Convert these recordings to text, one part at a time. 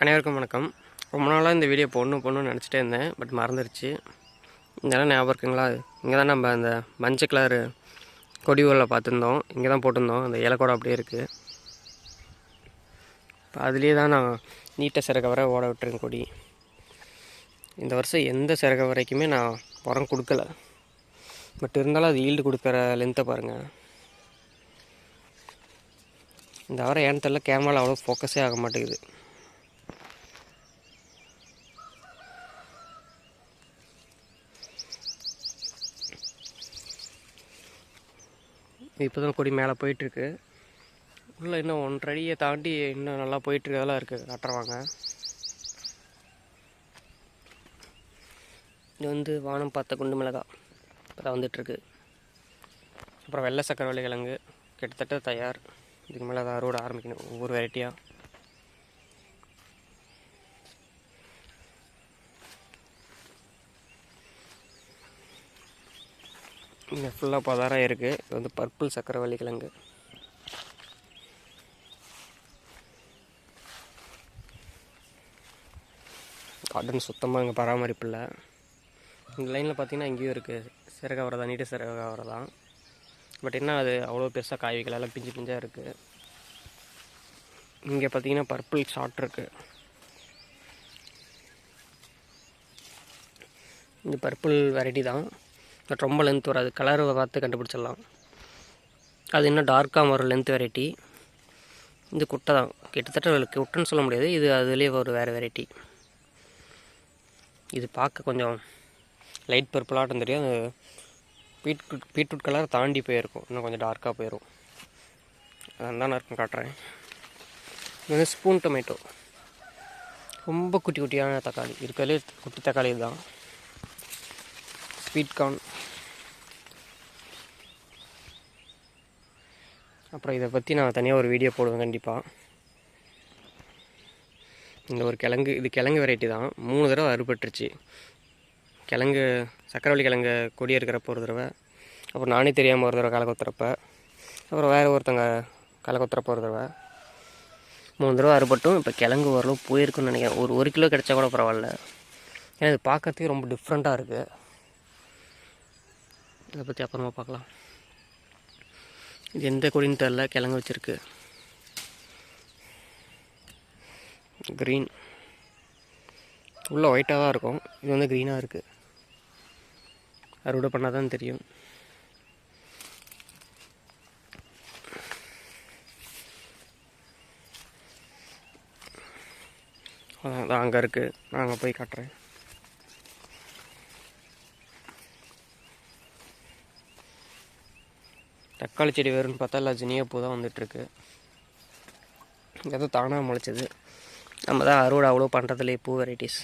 அனைவருக்கும் வணக்கம். ரொம்ப நாளாக இந்த வீடியோ போடணும்னு நினச்சிட்டே இருந்தேன், பட் மறந்துடுச்சு. இதெல்லாம் ஞாபகம் இருக்குங்களா? இங்கே தான் நம்ம அந்த மஞ்சள் கலர் கொடிகளில் பார்த்துருந்தோம். இங்கே தான் போட்டிருந்தோம். அந்த இலக்கோட அப்படியே இருக்குது. இப்போ அதுலேயே தான் நான் நீட்டாக சிறக வர ஓட விட்டுருக்கேன் கொடி. இந்த வருஷம் எந்த சிறக வரைக்குமே நான் உரம் கொடுக்கல. பட் இருந்தாலும் அது ஈல்டு கொடுக்குற லென்த்தை பாருங்கள். இந்த வர ஏன்னு தெரியல, கேமராவில் அவ்வளோ ஃபோக்கஸே ஆக மாட்டேங்குது. இப்போ தான் கொடி மேலே போயிட்டுருக்கு. உள்ளே இன்னும் 1.5 அடியை தாண்டி இன்னும் நல்லா போயிட்டுருக்கதெல்லாம் இருக்குது. காட்டுறவாங்க. இது வந்து வானம் பார்த்த குண்டு மிளகாய் இப்போ தான் வந்துட்டுருக்கு. அப்புறம் வெள்ளை சக்கரவள்ளி கிழங்கு கிட்டத்தட்ட தயார். இதுக்கு மேலே அதை அறுவடை ஆரம்பிக்கணும், ஒவ்வொரு வெரைட்டியாக. இங்கே ஃபுல்லாக பதாரம் இருக்குது. இது வந்து பர்பிள் சக்கரவள்ளி கிழங்கு. கார்டன் சுத்தமாக இங்கே பராமரிப்பு இல்லை. இந்த லைனில் பார்த்திங்கன்னா இங்கேயும் இருக்குது சிறக வரதான், நீட்டு சிறக வரதான். பட் என்ன அது அவ்வளோ பெருசாக காய் வைக்கல, எல்லாம் பிஞ்சு பிஞ்சாக இருக்குது. இங்கே பார்த்திங்கன்னா பர்பிள் ஷார்ட் இருக்குது. இந்த பர்பிள் வெரைட்டி தான், பட் ரொம்ப லென்த் வராது. கலரை பார்த்து கண்டுபிடிச்சிடலாம். அது இன்னும் டார்க்காக வரும் லென்த் வெரைட்டி. இது குட்டை தான், கிட்டத்தட்ட குட்டைன்னு சொல்ல முடியாது. இது அதுலேயே ஒரு வேறு வெரைட்டி. இது பார்க்க கொஞ்சம் லைட் பர்பிளாட்டம் தெரியும். அது பீட்ரூட் கலர் தாண்டி போயிருக்கும், இன்னும் கொஞ்சம் டார்க்காக போயிடும். அதான் நான் இருக்கும் காட்டுறேன். இது வந்து ஸ்பூன் டொமேட்டோ, ரொம்ப குட்டி குட்டியான தக்காளி. இருக்கிறதுலே குட்டி தக்காளி தான். Sweet corn. அப்புறம் இதை பற்றி நான் தனியாக ஒரு வீடியோ போடுவேன் கண்டிப்பாக. இந்த ஒரு கிழங்கு, இது கிழங்கு வெரைட்டி தான். 3 தடவை அறுபட்டுருச்சு. கிழங்கு சக்கரவள்ளி கிழங்கு கொடி இருக்கிறப்ப ஒரு தடவை, அப்புறம் நானே தெரியாமல் ஒரு தடவை களை கொத்துறப்ப, அப்புறம் வேறு ஒருத்தங்க களை கொத்துறப்ப ஒரு தடவை, 3 தடவை அறுபட்டும். இப்போ கிழங்கு ஓரளவு போயிருக்குன்னு நினைக்கிறேன். ஒரு கிலோ கிடச்சா கூட பரவாயில்ல. ஏன்னா இது பார்க்கறதுக்கு ரொம்ப டிஃப்ரெண்ட்டாக இருக்குது. இதை பற்றி அப்புறமா பார்க்கலாம். இது எந்த கொடின்னு தெரில, கிழங்கு வச்சுருக்கு. க்ரீன் உள்ளே ஒயிட்டாக தான் இருக்கும். இது வந்து க்ரீனாக இருக்குது. அறுவடை பண்ணால் தான் தெரியும். அதான் அங்கே இருக்குது, நான் அங்கே போய் காட்டுறேன். தக்காளி செடி வேறுன்னு பார்த்தா இல்லை, ஜினியா பூ தான் வந்துட்டுருக்கு. ஏதோ தானாக முளைச்சது. நம்ம தான் அறுவடை அவ்வளோ பண்ணுறதுலே பூ வெரைட்டிஸ்.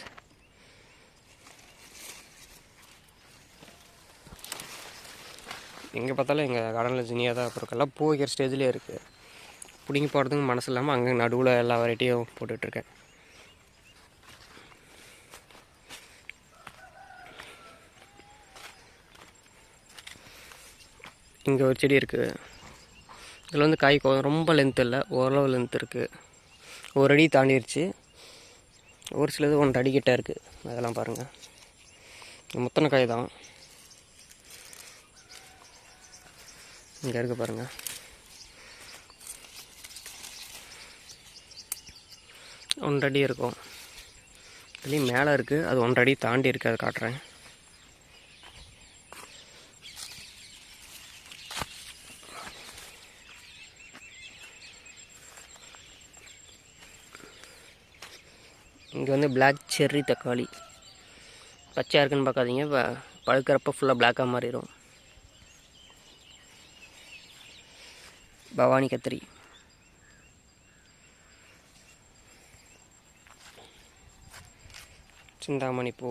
எங்கே பார்த்தாலும் எங்கள் கார்டனில் ஜினியா தான் அப்புறம் எல்லாம் பூ வைக்கிற ஸ்டேஜ்லேயே இருக்குது. பிடிங்கி போடுறதுக்கு மனசு இல்லாமல் அங்கே நடுவில் எல்லா வெரைட்டியும் போட்டுட்ருக்கேன். இங்கே ஒரு செடி இருக்குது. இதில் வந்து காய் ரொம்ப லென்த் இல்லை, ஓரளவு லென்த் இருக்குது. 1 அடி தாண்டிடுச்சு. ஒரு சிலது 1 அடி கிட்ட இருக்குது. அதெல்லாம் பாருங்கள், முத்தனை காய் தான். இங்கே இருக்குது பாருங்கள். ஒன்றரை அடி இருக்கும். இதுலேயும் மேலே இருக்குது, அது 1.5 அடி தாண்டி இருக்குது. அதை காட்டுறேன். இங்கே வந்து பிளாக் செர்ரி தக்காளி. பச்சையாக இருக்குன்னு பார்க்காதீங்க, பழுக்கிறப்ப ஃபுல்லாக பிளாக்காக மாறிடும். பவானி கத்திரி. சிந்தாமணி பூ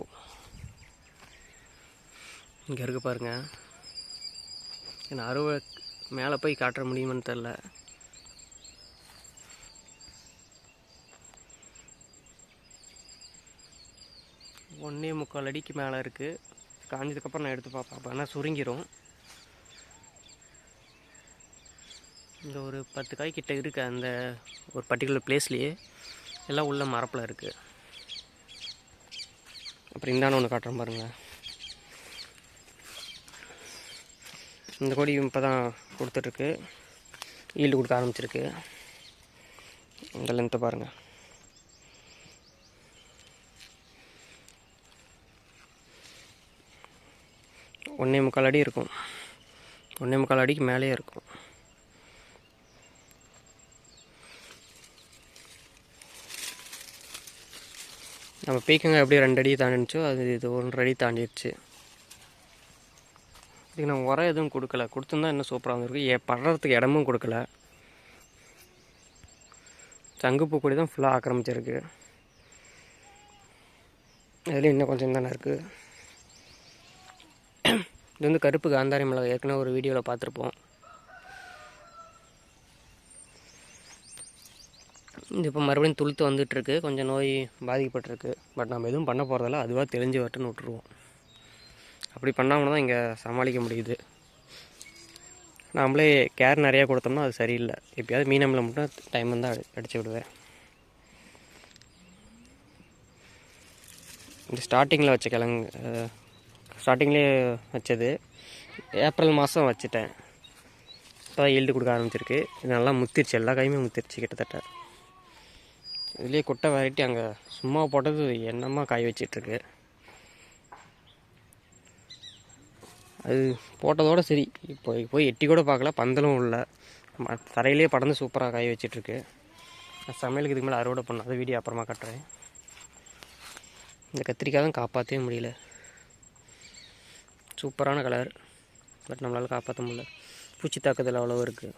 இங்கே இருக்குது பாருங்கள். ஏன்னா அறுவடை மேலே போய் காட்ட முடியுமான்னு தெரில. ஒன்றே 3/4 அடிக்கு மேலே இருக்குது. காஞ்சதுக்கப்புறம் நான் எடுத்து பார்ப்பேன். அப்போ ஆனால் சுருங்கிடும். இந்த ஒரு 10 காய் கிட்ட இருக்குது அந்த ஒரு பர்டிகுலர் பிளேஸ்லேயே. எல்லாம் உள்ள மரப்பில் இருக்குது. அப்புறம் இந்தான ஒன்று காட்டுறேன் பாருங்களேன். இந்த கொடி இப்போ தான் கொடுத்துட்ருக்கு, ஈல்டு கொடுக்க ஆரம்பிச்சிருக்கு. இந்த லென்த்தை பாருங்கள். ஒன்றே முக்கால் அடி இருக்கும், 1.25 அடிக்கு மேலேயே இருக்கும். நம்ம பீக்கங்காய் எப்படி 2 அடி தாண்டிச்சோ அது இது 1.5 அடி தாண்டிடுச்சு. இதுக்கு நான் உரம் எதுவும் கொடுக்கல, கொடுத்துருந்தா இன்னும் சூப்பராக வந்துருக்கு. படுறதுக்கு இடமும் கொடுக்கல. சங்குப்பூ கொடி தான் ஃபுல்லாக ஆக்கிரமிச்சிருக்கு. அதுலேயும் இன்னும் கொஞ்சம் தானே இருக்குது. இது வந்து கருப்பு காந்தாரி மிளகாய், ஏற்கனவே ஒரு வீடியோவில் பார்த்துருப்போம். இது இப்போ மறுபடியும் துளுத்து வந்துட்டுருக்கு, கொஞ்சம் நோய் பாதிக்கப்பட்டிருக்கு. பட் நம்ம எதுவும் பண்ண போகிறதில்ல, அதுவாக தெரிஞ்சு வரட்டுன்னு விட்டுருவோம். அப்படி பண்ணாமல் தான் இங்கே சமாளிக்க முடியுது. நம்மளே கேர் நிறையா கொடுத்தோம்னா அது சரியில்லை. எப்போயாவது மீனமில் மட்டும் டைம் இருந்தால் அடித்து விடுவேன். இந்த ஸ்டார்டிங்கில் வச்ச கிழங்கு, ஸ்டார்டிங்லேயே வச்சது ஏப்ரல் மாதம் வச்சுட்டேன். இப்போ தான் ஈல்டு கொடுக்க ஆரம்பிச்சிருக்கு. இது நல்லா முத்திருச்சு, எல்லா காயுமே முத்திருச்சு கிட்டத்தட்ட. இதுலேயே கொட்டை வெரைட்டி அங்கே சும்மா போட்டது என்னமா காய் வச்சிட்ருக்கு. அது போட்டதோடு சரி, இப்போ போய் எட்டி கூட பார்க்கல, பந்தலும் இல்லை, தரையிலே படந்து சூப்பராக காய் வச்சிட்ருக்கு. சமையலுக்கு இதுக்கு மேலே அறுவடை பண்ண, அது வீடியோ அப்புறமா கட்டுறேன். இந்த கத்திரிக்காய் தான் காப்பாற்றவே முடியல. சூப்பரான கலர், பட் நம்மளால் காப்பாற்ற முடியல. பூச்சி தாக்குதல் அவ்வளோ இருக்குது.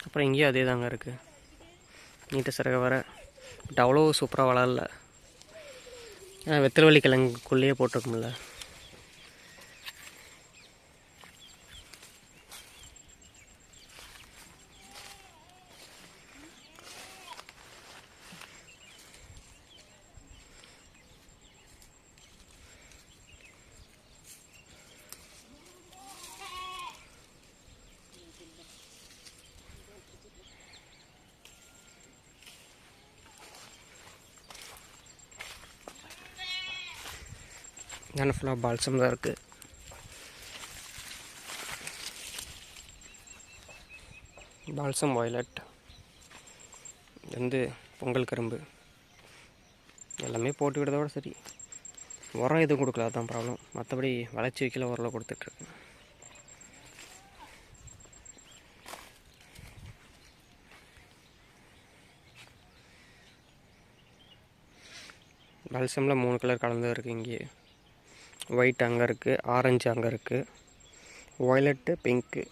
அப்புறம் இங்கேயும் அதே தாங்க இருக்குது, நீட்ட சிறக வர. பட் அவ்வளோ சூப்பராக வளரல, ஏன்னா வெத்தலைவள்ளி கிழங்குக்குள்ளேயே போட்டிருக்கும்ல. ஏன்னா ஃபுல்லாக பால்சம் தான் இருக்குது. பால்சம் வயலட், இது வந்து பொங்கல் கரும்பு, எல்லாமே போட்டு விடுறதோட சரி. உரம் எதுவும் கொடுக்கல, அதுதான் ப்ராப்ளம். மற்றபடி வளர்ச்சி வைக்கல, உரம் கொடுத்துட்ருக்கு. பால்சமில் 3 கலர் கலந்து இருக்குது. இங்கே ஒயிட் அங்கே இருக்குது, ஆரஞ்சு அங்கே இருக்குது, வயலட்டு, பிங்க்கு.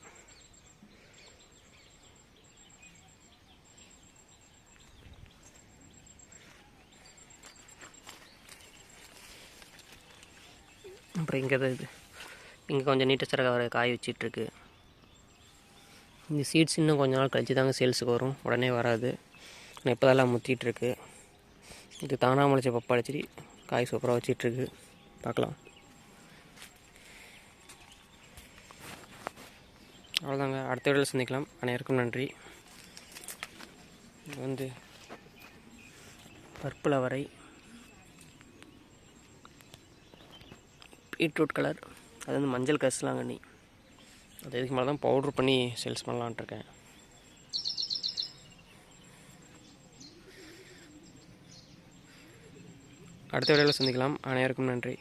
அப்புறம் இங்கே தான் இது, இங்கே கொஞ்சம் நீட்ட சிறக வர காய் வச்சிட்ருக்கு. இந்த சீட்ஸ் இன்னும் கொஞ்ச நாள் கழிச்சு தாங்க சேல்ஸுக்கு வரும், உடனே வராது. ஆனால் இப்போ தான் முத்திட்டுருக்கு. இது தானாக முளைச்ச பப்பாளி செடி, காய் சூப்பராக வச்சிட்ருக்கு. பார்க்கலாம். அவ்வளோதாங்க, அடுத்த வீடியோவில் சந்திக்கலாம். அனைவருக்கும் நன்றி. இது வந்து பர்பிள் அவரை, பீட்ரூட் கலர், அது வந்து மஞ்சள் கரிசலாங்கண்ணி. அது இதுக்கு மேலே தான் பவுட்ரு பண்ணி சேல்ஸ் பண்ணலான்ட்ருக்கேன். அடுத்த வீடியோவில் சந்திக்கலாம். அனைவருக்கும் நன்றி.